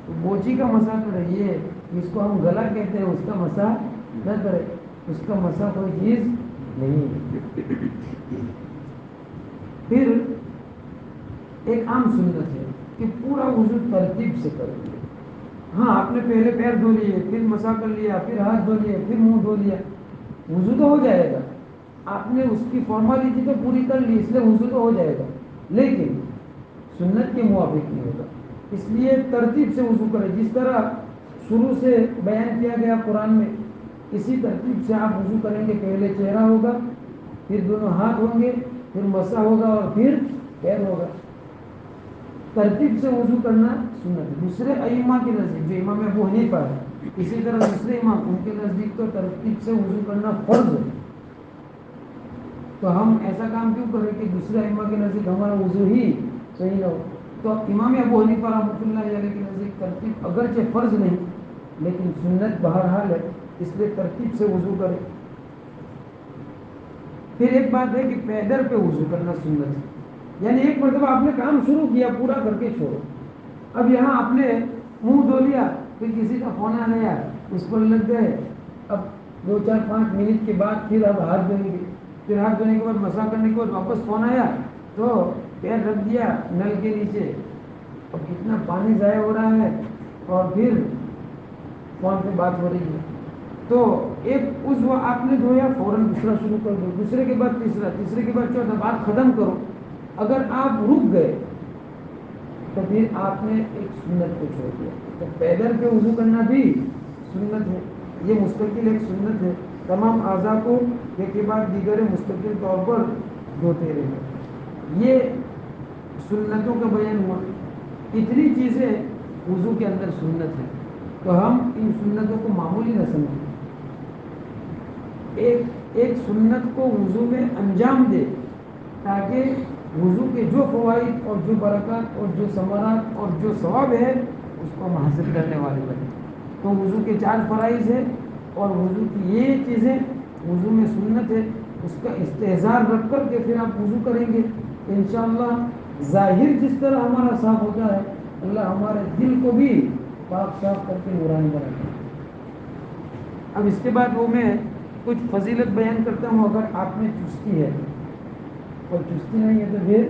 تو بوچی کا مسا کریں. یہ جس کو ہم گلا کہتے ہیں اس کا مسا نہ کرے، اس کا مسا کوئی چیز نہیں ہے. پھر ایک عام سنت ہے کہ پورا وضو ترتیب سے کریں. ہاں آپ نے پہلے پیر دھو لیے، پھر مسا کر لیا، پھر ہاتھ دھو لیے، پھر منہ دھو لیا، وضو تو ہو جائے گا. آپ نے اس کی فارمالٹی تو پوری کر لی، اس لیے وضو تو ہو جائے گا، لیکن سنت کے موافق نہیں ہوگا. اس لیے ترتیب سے وضو کرے. جس طرح شروع سے بیان کیا گیا قرآن میں، اسی ترتیب سے آپ وضو کریں گے. پہلے چہرہ ہوگا، پھر دونوں ہاتھ ہوں گے، پھر مسا ہوگا اور پھر پیر ہوگا. ترتیب سے وضو کرنا سنت ہے. دوسرے ائمہ کے نزدیک، جو امام ابو حنیفہ ہے، اسی طرح دوسرے امام، ان کے نزدیک تو ترتیب سے وضو کرنا فرض ہے. تو ہم ایسا کام کیوں کریں کہ دوسرے ائمہ کے نزدیک ہمارا وضو ہی صحیح نہ ہو. تو امام ابو حنیفہ رحمۃ اللہ علیہ کے نزدیک ترتیب اگرچہ فرض نہیں لیکن سنت بہرحال ہے، اس لیے ترتیب سے وضو کرے. پھر ایک بات ہے کہ پیدر پہ وضو کرنا سنت ہے. یعنی ایک مرتبہ آپ نے کام شروع کیا، پورا کر کے چھوڑو. اب یہاں آپ نے منہ دھو لیا، پھر کسی کا فون آ گیا، اس پر لگ گئے. اب 2-4-5 منٹ کے بعد پھر اب ہاتھ دھوئیں گے، پھر ہاتھ دھونے کے بعد مسا کرنے کے بعد واپس فون آیا تو پیر رکھ دیا نل کے نیچے. اب کتنا پانی ضائع ہو رہا ہے اور پھر فون پہ بات ہو رہی ہے. تو ایک عضو آپ نے دھویا، فوراً دوسرا شروع کر دو، دوسرے کے بعد تیسرا، تیسرے کے بعد چوتھا، بات ختم کرو. اگر آپ رک گئے تو پھر آپ نے ایک سنت کو چھوڑ دیا. تو پیدل پہ وضو کرنا بھی سنت ہے. یہ مستقل ایک سنت ہے. تمام اعضاء کو ایک کے بعد دیگر مستقل طور پر دھوتے رہے. یہ سنتوں کا بیان ہوا. اتنی چیزیں وضو کے اندر سنت ہے، تو ہم ان سنتوں کو معمولی نہ سمجھیں. ایک سنت کو وضو میں انجام دے تاکہ وضو کے جو فوائد اور جو برکات اور جو ثمرات اور جو ثواب ہے اس کو ہم حاصل کرنے والے بنے. تو وضو کے 4 فرائض ہیں اور وضو کی یہ چیزیں وضو میں سنت ہے. اس کا استحضار رکھ کر کے پھر آپ وضو کریں گے انشاءاللہ. ظاہر جس طرح ہمارا صاف ہوتا ہے، اللہ ہمارے دل کو بھی پاک صاف کر کے نورانی بناتا ہے. اب اس کے بعد وہ میں کچھ فضیلت بیان کرتا ہوں. اگر آپ میں چستی ہے اور چستی نہیں ہے تو پھر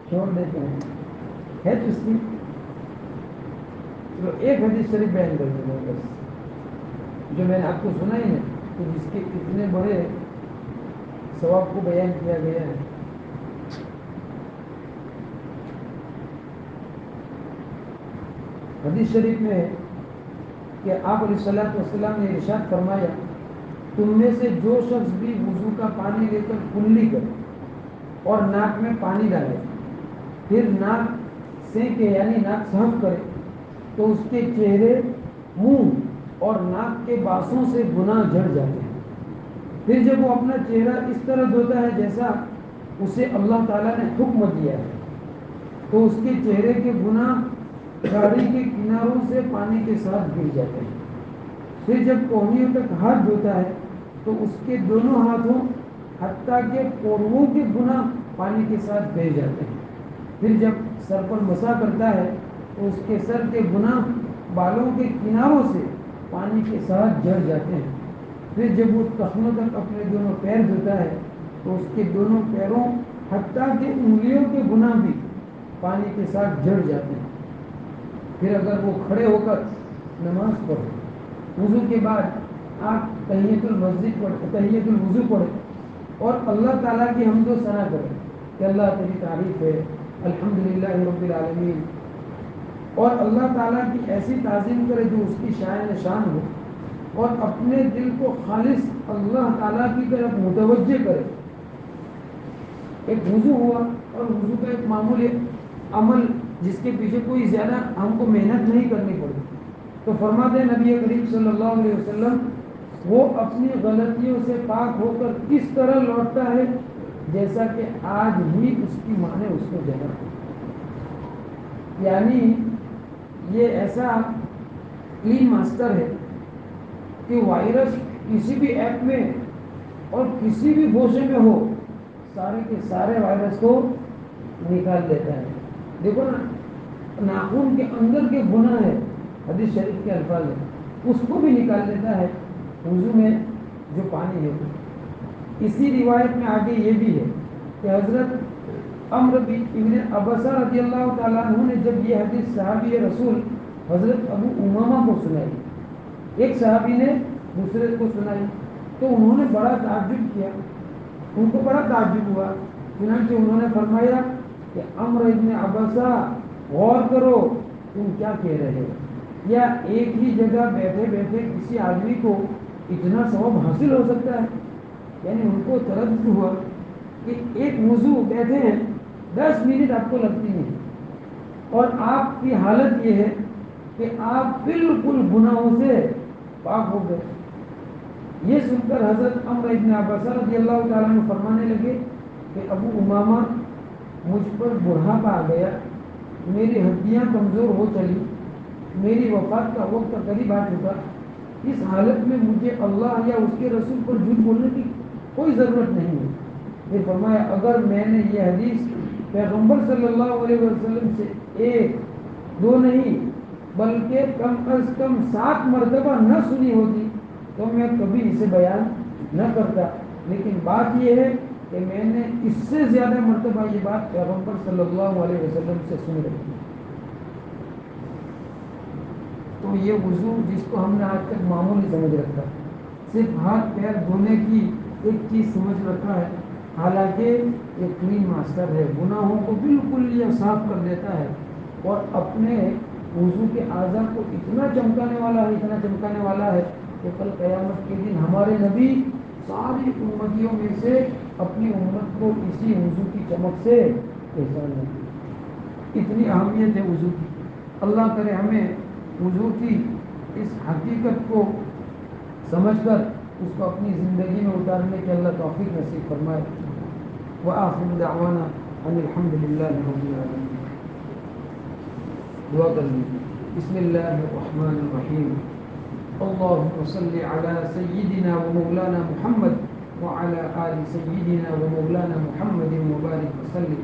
چھوڑ دیتے ہیں. ہے چستی تو ایک حدیث شریف بیان کر دوں گا بس، جو میں نے آپ کو سنا ہی ہے کہ جس کے اتنے بڑے ثواب کو بیان کیا گیا ہے. حدیث شریف میں ہے کہ آپ علیہ الصلوۃ والسلام نے ارشاد فرمایا، تم میں سے جو شخص بھی وضو کا پانی لے کر کلی کرے اور ناک میں پانی ڈالے پھر ناک سینکے یعنی ناک صاف کرے تو اس کے چہرے، منہ اور ناک کے باسوں سے گناہ جھڑ جاتے ہیں. پھر جب وہ اپنا چہرہ اس طرح دھوتا ہے جیسا اسے اللہ تعالیٰ نے حکم دیا ہے تو اس کے چہرے کے گناہ داڑھی کے کناروں سے پانی کے ساتھ گر جاتے ہیں. پھر جب کوہنیوں تک ہاتھ دھوتا ہے تو اس کے دونوں ہاتھوں حتیٰ کہ پوروں کے گناہ پانی کے ساتھ بہہ جاتے ہیں. پھر جب سر پر مسا کرتا ہے تو اس کے سر کے گناہ بالوں کے کناروں سے پانی کے ساتھ جڑ جاتے ہیں. پھر جب وہ ٹخنوں تک اپنے دونوں پیر دھوتا ہے تو اس کے دونوں پیروں حتیٰ کہ انگلیوں کے گناہ بھی پانی کے ساتھ جڑ جاتے ہیں. پھر اگر وہ کھڑے ہو کر نماز پڑھے، وضو کے بعد آپ تحیۃ المسجد پڑھیں، تحیۃ الوضو پڑھیں اور اللہ تعالیٰ کی حمد و ثنا کریں کہ اللہ تیری تعریف ہے، الحمدللہ رب العالمین، اور اللہ تعالیٰ کی ایسی تعظیم کرے جو اس کی شان شان ہو اور اپنے دل کو خالص اللہ تعالیٰ کی طرف متوجہ کرے. ایک وضو ہوا اور وضو کا ایک معمولی عمل جس کے پیچھے کوئی زیادہ ہم کو محنت نہیں کرنی پڑی. تو فرماتے ہیں نبی کریم صلی اللہ علیہ وسلم، وہ اپنی غلطیوں سے پاک ہو کر کس طرح لوٹتا ہے جیسا کہ آج ہی اس کی ماں نے اس کو جنا. یعنی یہ ایسا کلین ماسٹر ہے کہ وائرس کسی بھی ایپ میں اور کسی بھی گوشے میں ہو سارے کے سارے وائرس کو نکال دیتا ہے. دیکھو نا, ناخن کے اندر کے گناہ ہے, حدیث شریف کے الفاظ ہے, اس کو بھی نکال دیتا ہے وضو میں جو پانی ہے. اسی روایت میں آگے یہ بھی ہے کہ حضرت عمرو ابن عبسہ رضی اللہ تعالیٰ عنہ نے جب یہ حدیث صحابی رسول حضرت ابو امامہ کو سنائی, ایک صحابی نے دوسرے کو سنائی, تو انہوں نے بڑا تعجب کیا, ان کو بڑا تعجب ہوا. چنانچہ انہوں نے فرمایا کہ عمرو ابن عبسہ غور کرو تم کیا کہہ رہے ہو, یا ایک ہی جگہ بیٹھے بیٹھے کسی آدمی کو اتنا ثواب حاصل ہو سکتا ہے؟ یعنی ان کو تردد ہوا کہ ایک وضو بیٹھے ہیں 10 منٹ آپ کو لگتی ہیں اور آپ کی حالت یہ ہے کہ آپ بالکل گناہوں سے پاک ہو گئے. یہ سن کر حضرت عمرو ابن عباسہ رضی اللہ تعالیٰ عنہ فرمانے لگے کہ ابو امامہ مجھ پر بڑھاپا آ گیا, میری ہڈیاں کمزور ہو چلی, میری وفات کا وقت قریب آ چکا, اس حالت میں مجھے اللہ یا اس کے رسول پر جھوٹ بولنے کی کوئی ضرورت نہیں ہے. پھر فرمایا اگر میں نے یہ حدیث پیغمبر صلی اللہ علیہ وسلم سے 1 2 نہیں بلکہ کم از کم 7 مرتبہ نہ سنی ہوتی تو میں کبھی اسے بیان نہ کرتا, لیکن بات یہ ہے کہ میں نے اس سے زیادہ مرتبہ یہ بات پیغمبر صلی اللہ علیہ وسلم سے سن رکھی. تو یہ وضو جس کو ہم نے آج تک معمولی سمجھ رکھا, صرف ہاتھ پیر دھونے کی ایک چیز سمجھ رکھا ہے, حالانکہ یہ کلین ماسٹر ہے, گناہوں کو بالکل یہ صاف کر دیتا ہے اور اپنے وضو کے اعضاء کو اتنا چمکانے والا ہے, اتنا چمکانے والا ہے کہ کل قیامت کے دن ہمارے نبی ساری امتیوں میں سے اپنی امت کو اسی وضو کی چمک سے پہچان لیں. اتنی اہمیت ہے وضو کی. اللہ کرے ہمیں وضو کی اس حقیقت کو سمجھ کر اس کو اپنی زندگی میں اتارنے کے اللہ توفیق نصیب فرمائے. وآخر دعوانا ان الحمد للہ رب العالمین. دعا کر لیجیے. بسم اللہ الرحمن الرحیم. اللهم صل على سيدنا ومولانا محمد وعلى آل سيدنا ومولانا محمد وبارك وسلم.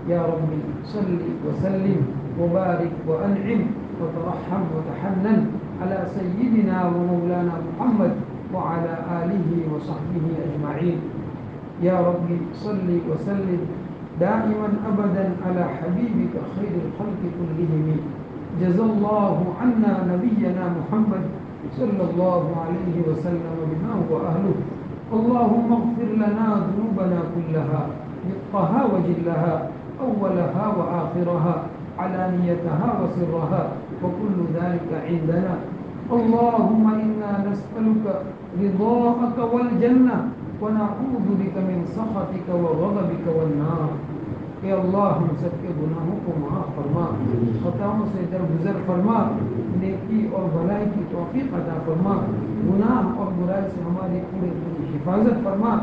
يا رب صل وسلم وبارك وأنعم وترحم وتحنن على سيدنا ومولانا محمد وعلى آله وصحبه أجمعين. يا رب صل وسلم دائما أبدا على حبيبك خير الخلق كلهم. جزا الله عنا نبينا محمد صلى الله عليه وسلم بما هو أهله. اللهم اغفر لنا ذنوبنا كلها دقها وجلها أولها وآخرها علانيتها وسرها وكل ذلك عندنا. اللهم إنا نسألك رضاك والجنة ونعوذ بك من سخطك وغضبك والنار. اے اللہ ہم سب کے گناہوں کو معاف فرما, خطاؤں سے درگزر فرما, نیکی اور بھلائی کی توفیق عطا فرما, گناہ اور برائی سے ہماری پوری حفاظت فرما.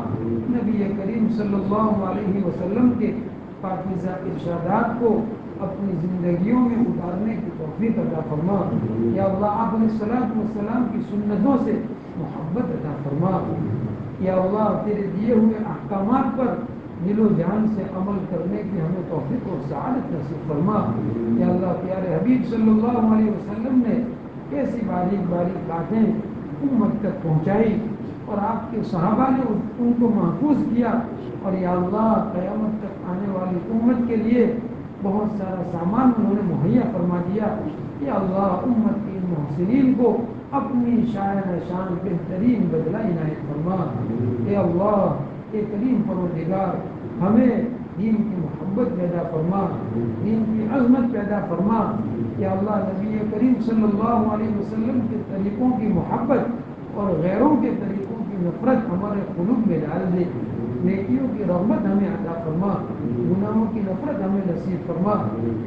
نبی کریم صلی اللہ علیہ وسلم کے پاکیزہ ارشادات کو اپنی زندگیوں میں اتارنے کی توفیق عطا فرما. یا اللہ آپ علیہ الصلوۃ والسلام کی سنتوں سے محبت عطا فرما. یا اللہ تیرے دیے ہوئے احکامات پر دل و جان سے عمل کرنے کی ہمیں توفیق اور سعادت نصیب فرما. یا اللہ پیارے حبیب صلی اللہ علیہ وسلم نے کیسی باریک باریک باتیں امت تک پہنچائی اور آپ کے صحابہ نے ان کو محفوظ کیا, اور یا اللہ قیامت تک آنے والی امت کے لیے بہت سارا سامان انہوں نے مہیا فرما دیا. یا اللہ امت کے محسنین کو اپنی شاعر شان بہترین بدلہ عنایت فرما. اے اللہ اے کریم پروردگار ہمیں دین کی محبت پیدا فرما, دین کی عظمت پیدا فرما. یا اللہ نبی کریم صلی اللہ علیہ وسلم کے طریقوں کی محبت اور غیروں کے طریقوں کی نفرت ہمارے قلوب میں ڈال دے. نیکیوں کی رغبت ہمیں عطا فرما, گناہوں کی نفرت ہمیں نصیب فرما.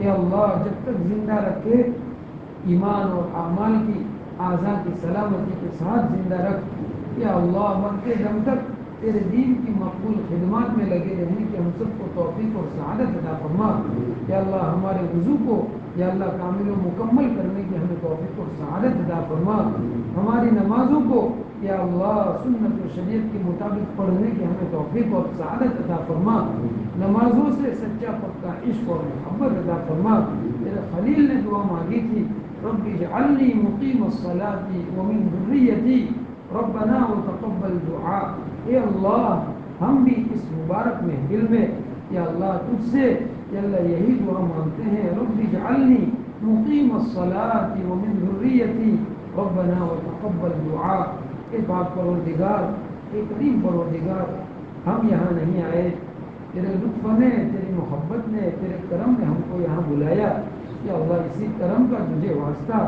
اے اللہ جب تک زندہ رکھے ایمان اور اعمال کی اعضاء کی سلامتی کے ساتھ زندہ رکھ. یا اللہ مرتے دم تک تیرے دین کی مقبول خدمات میں لگے رہنے کی ہم سب کو توفیق اور سعادت عطا فرما. یا اللہ ہمارے وضو کو یا اللہ کامل و مکمل کرنے کی ہمیں توفیق اور سعادت عطا فرما. ہماری نمازوں کو یا اللہ سنت و شریعت کے مطابق پڑھنے کی ہمیں توفیق اور سعادت عطا فرما. نمازوں سے سچا پکا عشق اور محبت عطا فرما. تیرے خلیل نے دعا مانگی تھی رب اجعلنی مقیم الصلاۃ ومن ذریتی ربنا وتقبل دعاء. اے اللہ ہم بھی اس مبارک محفل میں یا اللہ تجھ سے یا اللہ یہی دعا مانگتے ہیں رب اجعلنی مقیم الصلاۃ ومن ذریتی ربنا وتقبل دعاء. اے پاک پروردگار اے کریم پروردگار ہم یہاں نہیں آئے، تیرے لطف نے تیری محبت نے تیرے کرم نے ہم کو یہاں بلایا. یا اللہ اسی کرم کا تجھے واسطہ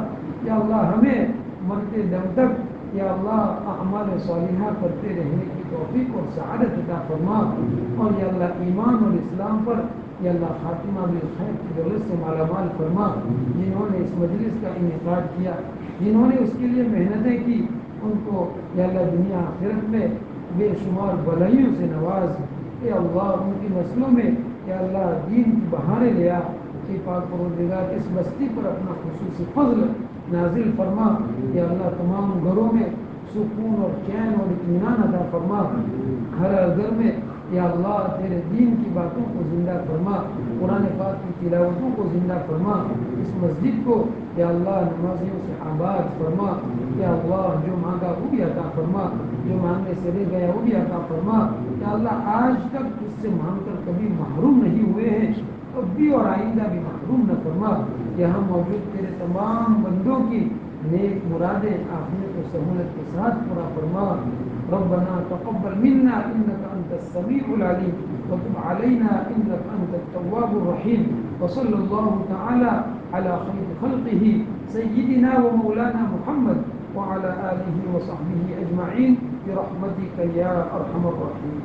یا اللہ ہمیں مرتے دم تک یا اللہ اعمال صالحہ کرتے رہنے کی توفیق اور سعادت عطا فرما. اور یا اللہ ایمان اور اسلام پر یا اللہ خاتمہ بالخیر کی دولت سے مالا مال فرما. جنہوں نے اس مجلس کا انعقاد کیا، جنہوں نے اس کے لیے محنتیں کی، ان کو یا اللہ دنیا آخرت میں بے شمار بھلائیوں سے نواز. اے اللہ ان کی نسلوں میں یا اللہ دین کی بہاریں لیا. کہ پاک پروردگار اس بستی پر اپنا خصوصی فضل نازل فرما. یا اللہ تمام گھروں میں سکون اور چین اور اطمینان عطا فرما. ہر گھر میں یا اللہ تیرے دین کی باتوں کو زندہ فرما، قرآن پاک کی تلاوتوں کو زندہ فرما. اس مسجد کو یا اللہ نمازیوں سے آباد فرما. یا اللہ جو مانگا وہ بھی عطا فرما، جو مانگنے سے رہ گیا وہ بھی عطا فرما. یا اللہ آج تک اس سے مانگ کر کبھی محروم نہیں ہوئے ہیں، اب بھی اور آئندہ بھی محروم نہ فرما. یہاں موجود تیرے تمام بندوں کی نیک مرادیں آفیت و سہولت کے ساتھ پورا فرما. ربنا تقبل منا انك انت السميع العليم وتب علينا انك انت التواب الرحيم. وصلى الله تعالى على خير خلقه سيدنا ومولانا محمد وعلى آله وصحبه أجمعين برحمتك يا أرحم الراحمين.